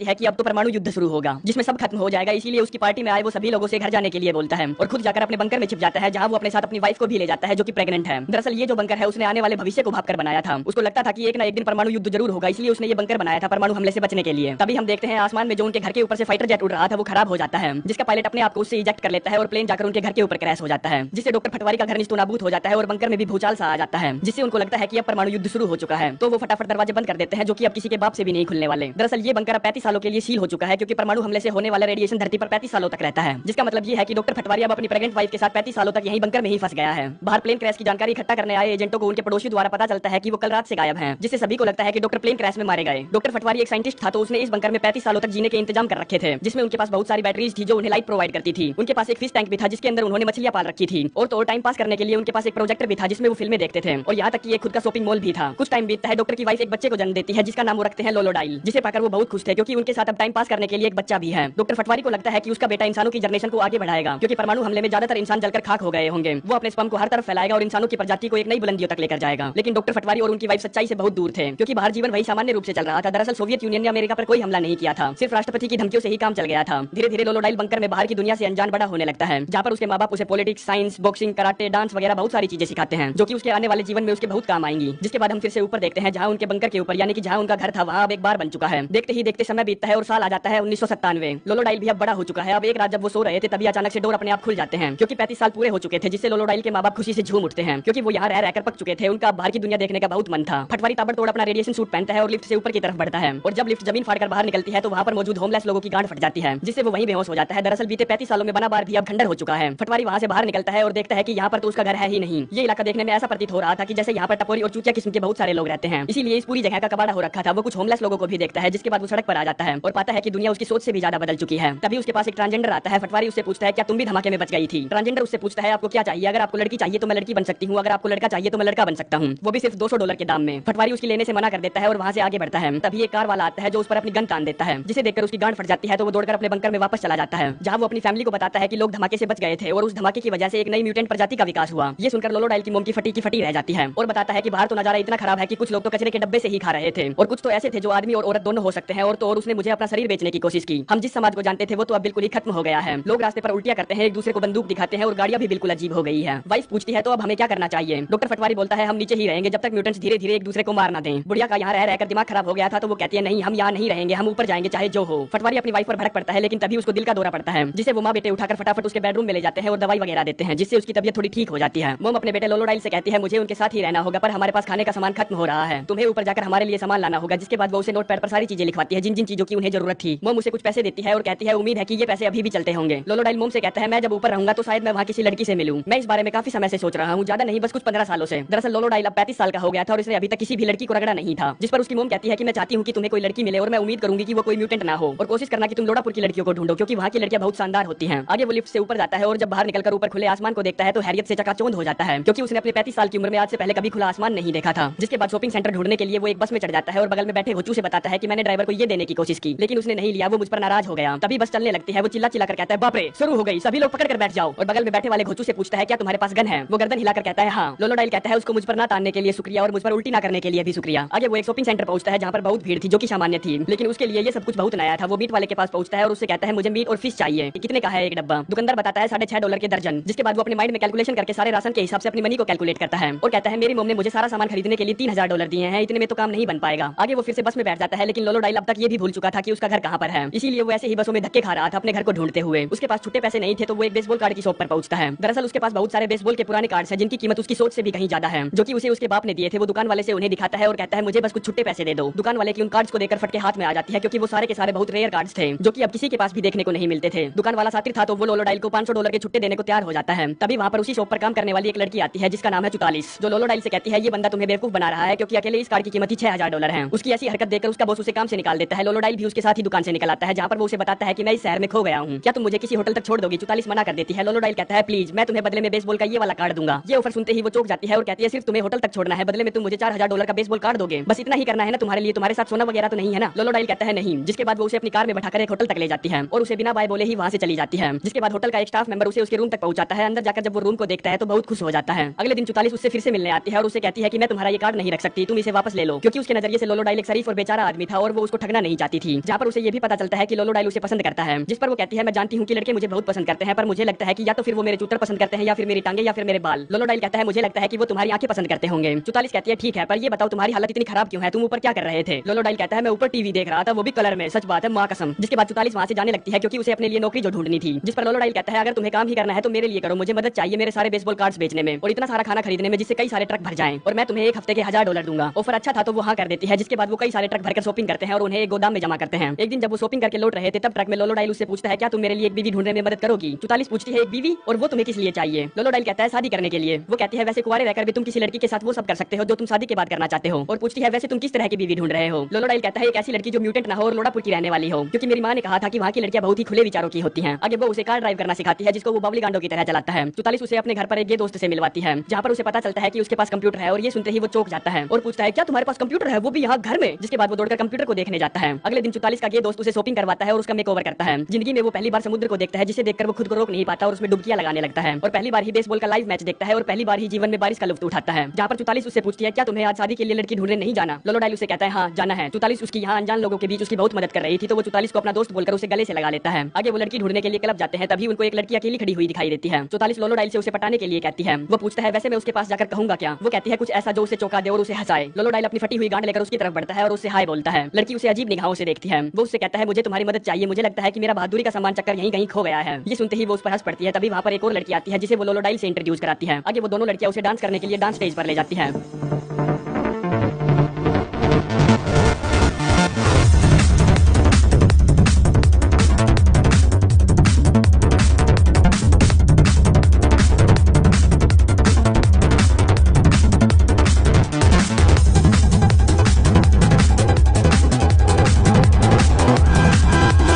है कि अब तो परमाणु युद्ध शुरू होगा जिसमें सब खत्म हो जाएगा। इसीलिए उसकी पार्टी में आए वो सभी लोगों से घर जाने के लिए बोलता है और खुद जाकर अपने बंकर में छिप जाता है, जहां वो अपने साथ अपनी वाइफ को भी ले जाता है जो कि प्रेग्नेंट है। दरअसल ये जो बंकर है उसने आने वाले भविष्य को भापकर बनाया था। उसको लगता था कि एक ना एक दिन परमाणु युद्ध जरूर होगा, इसलिए उसने ये बंकर बनाया था परमाणु हमले से बचने के लिए। तभी हम देखते हैं आसमान में जो उनके घर के ऊपर से फाइटर जेट उड़ रहा था वो खराब हो जाता है, जिसका पायलट अपने आप को उससे इजेक्ट कर लेता है और प्लेन जाकर उनके घर के ऊपर क्रैश हो जाता है, जिससे डॉक्टर पटवारी का घर निस्तनाबूत हो जाता है और बंकर में भी भूचाल सा आ जाता है, जिससे उनको लगता है कि अब परमाणु युद्ध शुरू हो चुका है। तो वो फटाफट दरवाजे बंद कर देते हैं जो कि अब किसी के बाप से भी नहीं खुलने वाले। दरअसल ये बंकर अब 35 सालों के लिए सील हो चुका है, क्योंकि परमाणु हमले से होने वाला रेडिएशन धरती पर 35 सालों तक रहता है, जिसका मतलब ये है कि डॉक्टर पटवारी अब अपनी प्रेग्नेंट वाइफ के साथ 35 सालों तक यहीं बंकर में ही फंस गया है। बाहर प्लेन क्रैश की जानकारी इकट्ठा करने आए एजेंटों को उनके पड़ोसियों द्वारा पता चलता है कि वो कल रात से गायब हैं, जिससे सभी को लगता है कि डॉक्टर प्लेन क्रैश में मारे गए। डॉक्टर पटवारी एक साइंटिस्ट था, तो उसने इस बंकर में 35 सालों तक जीने के इंतजाम कर रखे थे, जिसमें उनके पास बहुत सारी बैटरीज थी जो उन्हें लाइट प्रोवाइड करती थी। उनके पास एक फिश टैंक भी था जिसके अंदर उन्होंने मछलियां पाल रखी थी, और तो टाइम पास करने के लिए उनके पास एक प्रोजेक्टर भी था जिसमें वो फिल्में देखते थे, और यहाँ तक कि एक खुद का शॉपिंग मॉल भी था। कुछ टाइम बीतता है, डॉक्टर की वाइफ एक बच्चे को जन्म देती है जिसका नाम वो रखते हैं लोलोडाइल, जिसे पाकर वो बहुत खुश थे क्योंकि उनके साथ अब टाइम पास करने के लिए एक बच्चा भी है। डॉक्टर पटवारी को लगता है कि उसका बेटा इंसानों की जनरेशन को आगे बढ़ाएगा, क्योंकि परमाणु हमले में ज्यादातर इंसान जलकर खाक हो गए होंगे। वो अपने स्पर्म को हर तरफ फैलाएगा और इंसानों की प्रजाति को एक नई बुलंदियों तक लेकर जाएगा। लेकिन डॉक्टर पटवारी और उनकी वाइफ सच्चाई से बहुत दूर थे, क्योंकि बाहर जीवन वही सामान्य रूप से चल रहा था। दरअसल सोवियत यूनियन ने अमेरिका पर कोई हमला नहीं किया था, सिर्फ राष्ट्रपति की धमकियों से ही काम चल गया था। धीरे धीरे लोलोडाइल बंकर में बाहर की दुनिया से अनजान बड़ा होने लगता है, जहाँ पर उसके माँ बाप उसे politics, science, boxing, karate, dance वगैरह बहुत सारी चीजें सिखाते हैं जो कि उसके आने वाले जीवन में उसके बहुत काम आएंगी। जिसके बाद हम फिर से ऊपर देखते हैं, जहाँ उनके बंकर के ऊपर यानी कि जहाँ उनका घर था वहाँ अब एक बार बन चुका है। देखते ही देखते समय बीतता है और साल आ जाता है 1997। लोलोडाइल भी अब बड़ा हो चुका है। अब एक रात जब वो सो रहे थे तभी अचानक से डोर अपने आप खुल जाते हैं, क्योंकि 35 साल पूरे हो चुके थे, जिससे लोलोडाइल के माँ बाप खुशी से झूम उठते हैं, क्योंकि वो यहाँ रह रहकर पक चुके थे। उनका बाहर की दुनिया देखने का बहुत मन था। पटवारी ताबड़तोड़ अपना रेडिएशन सूट पहनता है और लिफ्ट से ऊपर की तरफ बढ़ता है, और जब लिफ्ट जमीन फाड़कर बाहर निकलती है तो वहाँ पर मौजूद होमलेस लोगों की गांड फट जाती है, जिससे वो वहीं बेहोश हो जाता है। दरअसल बीते 35 सालों में बना बार भी अब खंडर हो चुका है। पटवारी वहाँ से बाहर निकलता है और देखता है कि यहाँ पर तो उसका घर है ही नहीं। ये इलाका देखने में ऐसा प्रतीत हो रहा था कि जैसे यहाँ पर टपोरी और चूतिया किस्म के बहुत सारे लोग रहते हैं, इसीलिए इस पूरी जगह का कबाड़ा हो रखा था। वो कुछ होमलेस लोगों को भी देखता है, जिसके बाद वो सड़क पर आ जाता है और पाता है कि दुनिया उसकी सोच से भी ज्यादा बदल चुकी है। तभी उसके पास एक ट्रांसजेंडर आता है। पटवारी उससे पूछता है क्या तुम भी धमाके में बच गई थी? ट्रांसजेंडर उससे पूछता है आपको क्या चाहिए? अगर आपको लड़की चाहिए तो मैं लड़की बन सकती हूँ, अगर आपको लड़का चाहिए तो मैं लड़का बन सकता हूँ, वो भी सिर्फ $200 के दाम में। पटवारी उसकी लेने से मना कर देता है और वहाँ से आगे बढ़ता है। तभी एक कार वाला आता है जो उस पर अपनी गन तान देता है, जिसे देखकर उसकी गांड फट जाती है। तो वो दौड़कर अपने बंकर में वापस चला जाता है, जहाँ वो अपनी फैमिली को बताता है कि लोग धमाके से बच गए थे और उस धमाके की वजह से एक नई म्यूटेंट प्रजाति का विकास हुआ। ये सुनकर लोलोडाइल की मोम की फटी रह जाती है और बताता है कि बाहर तो नजारा इतना खराब है कि कुछ लोग तो कचरे के डब्बे से ही खा रहे थे और कुछ तो ऐसे थे जो आदमी और औरत दोनों हो सकते हैं, और तो और उसने मुझे अपना शरीर बेचने की कोशिश की। हम जिस समाज को जानते थे वो तो अब बिल्कुल ही खत्म हो गया है। लोग रास्ते पर उल्टियां करते हैं, एक दूसरे को बंदूक दिखाते हैं और गाड़ियां भी बिल्कुल अजीब हो गई है। वाइफ पूछती है तो अब हमें क्या करना चाहिए? डॉक्टर पटवारी बोलता है हम नीचे ही रहेंगे जब तक म्यूटेंट्स धीरे धीरे एक दूसरे को मार ना दें। बुढ़िया का यहाँ रह रहकर दिमाग खराब हो गया था, तो वो कहती है नहीं हम यहाँ नहीं रहेंगे, हम ऊपर जाएंगे चाहे जो हो। पटवारी अपनी वाइफ पर भड़क पड़ता है, लेकिन तभी उसको दिल का दौरा पड़ता है, जिसे वो माँ बेटे उठाकर फटाफट उसके बेडरूम में ले जाते हैं और दवाई वगैरह देते हैं, जिससे उसकी तबियत थोड़ी ठीक हो जाती है। मोम अपने बेटे लोलोडाइल से कहती है मुझे उनके साथ ही रहना होगा, पर हमारे पास खाने का सामान खत्म हो रहा है, तुम्हें ऊपर जाकर हमारे लिए सामान लाना होगा। जिसके बाद वो उसे नोटपैड पर सारी चीजें लिखवाती है जिन जिन चीजों की उन्हें जरूरत थी। मोम उसे कुछ पैसे देती है और कहती है उम्मीद है कि ये पैसे अभी भी चलते होंगे। लोलोडाइल मोम से कहता है मैं जब ऊपर रहूंगा तो शायद मैं वहाँ किसी लड़की से मिलूं। मैं इस बारे में काफी समय से सोच रहा हूँ, ज्यादा नहीं बस कुछ 15 सालों से। दरअसल लोलोडाइल अब 35 साल का हो गया था और इसने अभी तक किसी भी लड़की को रगड़ा नहीं था, जिस पर उसकी मोम कहती है कि मैं चाहती हूँ कि तुम्हें कोई लड़की मिले और मैं उम्मीद करूंगी कि वो कोई म्यूटेंट ना हो, और कोशिश करना कि तुम लोडापुर की लड़कियों को ढूंढो क्योंकि वहाँ की लड़कियां बहुत शानदार होती हैं। आगे वो लिफ्ट से ऊपर जाता है और जब बाहर निकलकर ऊपर खुले आसमान को देखता है तो हैरियत से चकाचौंध हो जाता है, क्योंकि उसने अपने 35 साल की उम्र में आज से पहले कभी खुला आसमान नहीं देखा था। जिसके बाद शॉपिंग सेंटर ढूंढने के लिए वो एक बस में चढ़ जाता है और बगल में बैठे घोचू से बताता है कि मैंने ड्राइवर को ये देने की कोशिश की लेकिन उसने नहीं लिया, वो मुझ पर नाराज हो गया। तभी बस चलने लगती है, वो चिल्ला चिल्ला कर कहता है बाप रे शुरू हो गई, सभी लोग पकड़ कर बैठ जाओ। और बगल में बैठे वाले घोचू से पूछता है क्या तुम्हारे पास गन है? वो गर्दन हिलाकर कहता है हाँ। लोलोडाइल कहता है उसको मुझ पर ना तानने के लिए शुक्रिया और मुझ पर उल्टी ना करने के लिए भी शुक्रिया। आगे वो एक शॉपिंग सेंटर पहुंचता है जहाँ पर बहुत भीड़ थी जो कि सामान्य थी, लेकिन उसके लिए ये सब कुछ बहुत नया था। वो मीट वाले के पास पहुंचता है और उससे कहता है मुझे मीट और फिश चाहिए, कितने का है एक डब्बा? दुकानदार बताता है $6.5 के दर्जन। जिसके बाद वो अपने माइंड में कैलकुलेशन करके सारे राशन के हिसाब से अपनी मनी को कैलकुलेट करता है और कहता है मेरी मम्मी ने मुझे सारा सामान खरीदने के लिए $3000 दिए हैं, इतने में तो काम नहीं बन पाएगा। आगे वो फिर से बस में बैठ जाता है, लेकिन लोलोडाइल अब तक ये भी भूल चुका था कि उसका घर कहाँ पर है, इसीलिए वो ऐसे ही बसों में धक्के खा रहा था अपने घर को ढूंढते हुए। उसके पास छुट्टे पैसे नहीं थे तो वो एक बेसबॉल कार्ड की शॉप पर पहुंचता है। दरअसल उसके पास बहुत सारे बेसबॉल के पुराने कार्ड्स हैं जिनकी कीमत उसकी सोच से भी कहीं ज्यादा है, जो कि उसे उसके बाप ने दिए थे। वो दुकान वाले से उन्हें दिखाता है और कहता है मुझे बस कुछ छुट्टे पैसे दे दो। दुकान वाले की उन कार्ड्स को देकर फटके हाथ में आ जाती है, क्योंकि वो सारे के सारे बहुत रेयर कार्ड्स थे जो कि अब किसी के पास भी देखने को नहीं मिलते थे। दुकान वाला सातिर था तो वो लोलोडाइल को $500 के छुट्टे देने को तैयार हो जाता है। तभी वहाँ पर उसी शॉप पर काम करने वाली एक लड़की आती है जिसका नाम है 44, जो लोलोडाइल से कहती है ये बंदा तुम्हें बेवकूफ बना रहा है क्योंकि अकेले इस कार्ड की कीमत ही $6000 है। उसकी ऐसी हरकत देखकर उसका बॉस उसे काम से निकाल देता है। लोलोडाइल भी उसके साथ ही दुकान से निकल आता है, जहाँ पर वो उसे बताता है कि मैं इस शहर में खो गया हूँ, क्या तुम मुझे किसी होटल तक छोड़ दोगी? 44 मना कर देती है। लोलोडाइल कहता है प्लीज मैं तुम्हें बदले में बेसबॉल का ये वाला कार्ड दूंगा। ये ऑफर सुनते ही वो चौंक जाती है और कहती है सिर्फ तुम्हें होटल तक छोड़ना है, बदले में तुम मुझे $4000 का बेसबॉल कार्ड दोगे? बस इतना ही करना है ना तुम्हारे लिए? तुम्हारे साथ सोना वगैरह तो नहीं है ना? लोलोडाइल कहता है नहीं। जिसके बाद वो उसे अपनी कार में बैठाकर एक होटल तक ले जाती है और उसे बिना बाय बोले ही वहाँ से चली जाती है। जिसके बाद होटल का एक स्टाफ मेंबर उसे उसके रूम तक पहुंचाता है। अंदर जाकर जब वो रूम को देखता है तो बहुत खुश हो जाता है। अगले दिन 44 उससे फिर से मिलने आती है और उसे कहती है कि मैं तुम्हारा ये कार्ड नहीं रख सकती, तुम इसे वापस ले लो, क्योंकि उसके नजरिए से लोलोडाइल एक शरीफ और बेचारा आदमी था और वो उसको ठगना नहीं चाहती। जाती थी, जहाँ पर उसे ये भी पता चलता है कि लोलो डाइल उसे पसंद करता है, जिस पर वो कहती है मैं जानती हूँ कि लड़के मुझे बहुत पसंद करते हैं, पर मुझे लगता है कि या तो फिर वो मेरे जूतर पसंद करते हैं या फिर मेरी टांगे या फिर मेरे बाल। लोलो डाइल कहता है मुझे लगता है कि वो तुम्हारी आंखें पसंद करते होंगे। 44 कहती है ठीक है, पर ये बताओ तुम्हारी हालत इतनी खराब क्यों है, तुम ऊपर क्या कर रहे थे। लोलो डाइल कहता है मैं ऊपर टीवी देख रहा था, वो भी कलर में, सच बात है माँ कसम। जिसके बाद 44 वहाँ से जाने लगती है क्योंकि उसे अपने लिए नौकरी जो ढूंढनी थी, जिस पर लोलो डाइल कहता है अगर तुम्हें काम ही करना है तो मेरे लिए करो, मुझे मदद चाहिए मेरे सारे बेसबॉल कार्ड्स बेचने में और इतना सारा खाना खरीदने में जिससे कई सारे ट्रक भर जाएं, और मैं तुम्हें एक हफ्ते के $1000 दूंगा। ऑफर अच्छा था तो वो हाँ कर देती है, जिसके बाद वो कई सारे ट्रक भरकर शॉपिंग करते हैं और उन्हें एक गोदाम में जमा करते हैं। एक दिन जब वो शॉपिंग करके लौट रहे थे तब ट्रक में लोलो डाइल उससे पूछता है क्या तुम मेरे लिए एक बीवी ढूंढने में मदद करोगी। 44 पूछती है एक बीवी, और वो तुम्हें किस लिए चाहिए। लोलो डाइल कहता है शादी करने के लिए। वो कहती है वैसे कुंवारे रहकर भी तुम किसी लड़की के साथ वो सब कर सकते हो जो तुम शादी के बाद करना चाहते हो, और पूछती है वैसे तुम किस तरह की बीवी ढूंढ रहे हो। लोलो डाइल कहता है एक ऐसी लड़की जो म्यूटेंट ना हो और लोड़ापुर की रहने वाली हो, क्योंकि मेरी माँ ने कहा था कि वहाँ की लड़कियां बहुत ही खुले विचारों की होती हैं। आगे वो उसे कार ड्राइव करना सिखाती है जिसको वो बावली गांडों की तरह चलाता है। 44 उसे अपने घर पर एक गे दोस्त से मिलवाती है, जहाँ पर उसे पता चलता है कि उसके पास कंप्यूटर है, और ये सुनते ही वो चौंक जाता है और पूछता है क्या तुम्हारे पास कंप्यूटर है, वो भी यहाँ घर में। जिसके बाद वो दौड़कर कंप्यूटर को देखने जाता है। अगले दिन 44 का गे दोस्त उसे शॉपिंग करवाता है और उसका मेकओवर करता है। जिंदगी में वो पहली बार समुद्र को देखता है जिसे देखकर वो खुद को रोक नहीं पाता और उसमें डुबकियां लगाने लगता है, और पहली बार ही बेसबॉल का लाइव मैच देखता है और पहली बार ही जीवन में बारिश का लुत्फ उठाता है। जहाँ पर 44 उससे पूछती है क्या तुम्हें आज शादी के लिए लड़की ढूंढने नहीं जाना। लोलो डाइल उसे कहता है हाँ जाना है। 44 उसकी यहाँ अनजान लोगों के बीच उसकी बहुत मदद कर रही थी तो वो 44 को अपना दोस्त बोलकर उसे गले से लगा लेता है। आगे वो लड़की ढूंढने के लिए क्लब जाते हैं, तभी उनको एक लड़की अकेली खड़ी हुई दिखाई देती है। 44 लोलो डाइल से उसे पटाने के लिए कहती है। वो पूछता है वैसे मैं उसके पास जाकर कहूंगा क्या। वो कहती है कुछ ऐसा जो उसे चौंका दे और उसे हंसाए। लोलो डाइल अपनी फटी हुई गांड लेकर उसकी तरफ बढ़ता है और उससे हाय बोलता है। लड़की उसे अजीब निगाहों से देखती है। वो उससे कहता है मुझे तुम्हारी मदद चाहिए, मुझे लगता है कि मेरा बहादुरी का सामान चक्कर यहीं कहीं खो गया है। ये सुनते ही वो उस पर हंस पड़ती है। तभी वहाँ पर एक और लड़की आती है जिसे वो लोलो डाइल से इंट्रोड्यूस कराती है। आगे वो दोनों लड़कियां उसे डांस करने के लिए डांस स्टेज पर ले जाती है।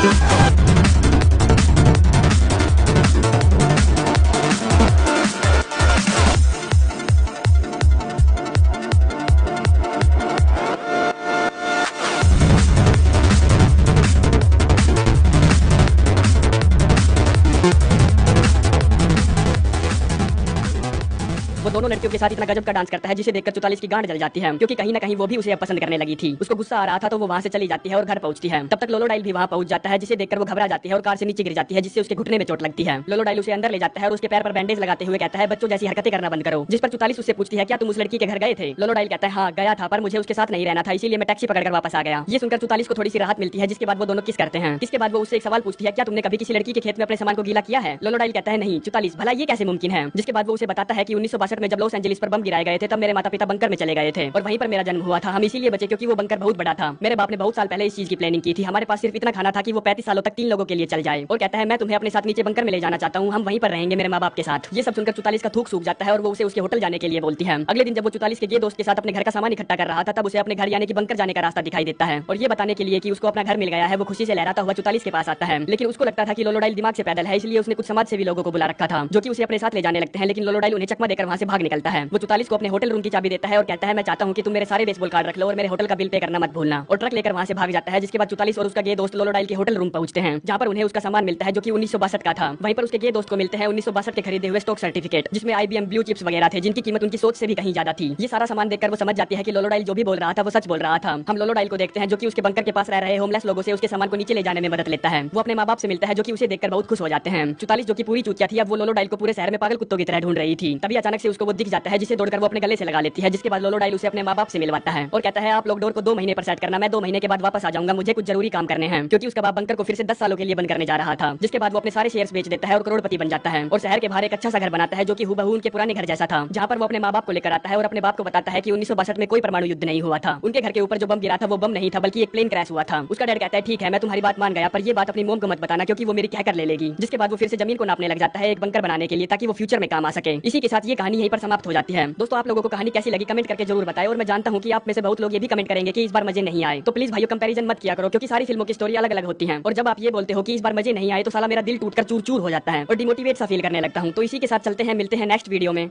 वो दोनों लड़कियों के साथ इतना गजब का डांस करता है जिसे देखकर 44 की गांड जल जाती है, क्योंकि कहीं ना कहीं वो भी उसे अब पसंद करने लगी थी। उसको गुस्सा आ रहा था तो वो वहाँ से चली जाती है और घर पहुंचती है। तब तक लोलो डाइल भी वहाँ पहुंच जाता है जिसे देखकर वो घबरा जाती है और कार से नीचे गिर जाती है जिससे उसके घुटने में चोट लगती है। लोलो डाइल उसे अंदर ले जाता है और उसके पैर पर बैंडेज लगाते हुए कहता है बच्चों जैसी हरकतें करना बंद करो। जिस पर 44 उससे पूछती है क्या तुम उस लड़की के घर गए थे। लोलो डाइल कहता है हाँ गया था, पर मुझे उसके साथ नहीं रहना था, इसीलिए मैं टैक्सी पकड़कर वापस आ गया। ये सुनकर 44 को थोड़ी सी राहत मिलती है, जिसके बाद वो दोनों किस करते हैं। इसके बाद वो उससे एक सवाल पूछती है क्या तुमने कभी किसी लड़की के खेत में अपने सामान को गीला किया है। लोलो डाइल कहता है नहीं। 44 भला ये कैसे मुमकिन है। जिसके बाद वो उसे बताता है कि 1962 में जब लॉस एंजलिस पर बम गिराए गए थे तब मेरे माता पिता बंकर में चले गए थे और वहीं पर मेरा जन्म हुआ था। हम इसीलिए बचे क्योंकि वो बंकर बहुत बड़ा था। मेरे बाप ने बहुत साल पहले इस चीज की प्लानिंग की थी। हमारे पास सिर्फ इतना खाना था कि वो 35 सालों तक 3 लोगों के लिए चल जाए, और कहता है मैं तुम्हें अपने साथ नीचे बंकर में ले जाना चाहता हूँ, हम वहीं पर रहेंगे मेरे माँ बाप के साथ। ये सब सुनकर 44 का थूक सूख जाता है और वो उसे उसके होटल जाने के लिए बोलती है। अगले दिन जब वो 44 के ये दोस्त के साथ अपने घर का सामान इकट्ठा कर रहा था तब उसे अपने घर यानी कि बंकर जाने का रास्ता दिखाई देता है, और ये बताने के लिए कि उसको अपना घर मिल गया है वो खुशी से लहराता हुआ 44 के पास आता है। लेकिन उसको लगता था कि लोलो डाइल दिमाग से पैदल है, इसलिए उसने कुछ समाज सेवी लोगों को बुला रखा था जो कि उसे अपने साथ ले जाने लगते हैं। लेकिन लोलो डाइल उन्हें चकमा देकर वहाँ से भाग निकलता है। वो 44 को अपने होटल रूम की चाबी देता है और कहता है मैं चाहता हूँ कि तुम मेरे सारे बेसबॉल कार्ड रख लो और मेरे होटल का बिल पे करना मत भूलना, और ट्रक लेकर वहाँ से भाग जाता है। जिसके बाद 44 और उसका गे दोस्त लोलो डाइल के होटल रूम पहुंचते हैं, जहाँ पर उन्हें उसका सामान मिलता है जो कि 1962 का था। वहीं पर उसके गे दोस्त को मिलते हैं 1962 के खरीदे हुए स्टॉक सर्टिफिकेट, जिसमें IBM ब्लू चिप्स वगैरह थे जिनकी कीमत उनकी सोच से भी कहीं ज्यादा थी। ये सारा सामान देखकर वो समझ जाती है कि लोलो डाइल जो भी बोल रहा था वो सच बोल रहा था। हम लोलो डाइल को देखते हैं जो कि उसके बंकर के पास रह रहे होमलेस लोगों से उसके सामान को नीचे ले जाने में मदद लेता है। वो अपने माँ बाप से मिलता है जो कि उसे देखकर बहुत खुश हो जाते हैं। 44 जो कि पूरी चूतिया थी अब वो लोलो डाइल को पूरे शहर में पागल कुत्तों की तरह ढूंढ रही थी। तभी अचानक से उसको वो दिख जाता है जिसे दौड़कर वो अपने गले से लगा लेती है। जिसके बाद लोलो डाइल उसे अपने माँ बाप से मिलवाता है और कहता है आप लोग डोर को 2 महीने पर सेट करना, मैं 2 महीने के बाद वापस आ जाऊंगा, मुझे कुछ जरूरी काम करने हैं, क्योंकि उसका बाप बंकर को फिर से 10 सालों के लिए बंद करने जा रहा था। जिसके बाद वो अपने सारे शेयर्स बेच देता है और करोड़पति बन जाता है और शहर के बाहर एक अच्छा सा घर बनाता है जो कि हूबहू उनके पुराने घर जैसा था, जहाँ पर वो अपने माँ बाप को लेकर आता है और अपने बाप को बताता है कि 1962 में कोई परमाणु युद्ध नहीं हुआ था। उनके घर के ऊपर जो बम गिरा था वो बम नहीं था बल्कि एक प्लेन क्रैश हुआ था। उसका डैड कहता है ठीक है मैं तुम्हारी बात मान गया, पर ये बात अपनी मोम को मत बताना क्योंकि वो मेरी कह कर ले लेगी। जिसके बाद वो फिर से जमीन को नापने लग जाता है एक बंकर बनाने के लिए ताकि वो फ्यूचर में काम आ सके। इसी के साथ ये कहानी यहीं पर समाप्त हो जाती है। दोस्तों आप लोगों को कहानी कैसी लगी कमेंट करके जरूर बताएं, और मैं जानता हूँ कि आप में से बहुत लोग ये भी कमेंट करेंगे कि इस बार मजे नहीं आए। तो प्लीज भाइयों कंपैरिजन मत किया करो क्योंकि सारी फिल्मों की स्टोरी अलग अलग होती है, और जब आप ये बोलते हो कि इस बार मजे नहीं आए तो साला मेरा दिल टूटकर चूर चूर हो जाता है और डिमोटिवेट सा फील करने लगता हूँ। तो इसी के साथ चलते हैं, मिलते हैं नेक्स्ट वीडियो में।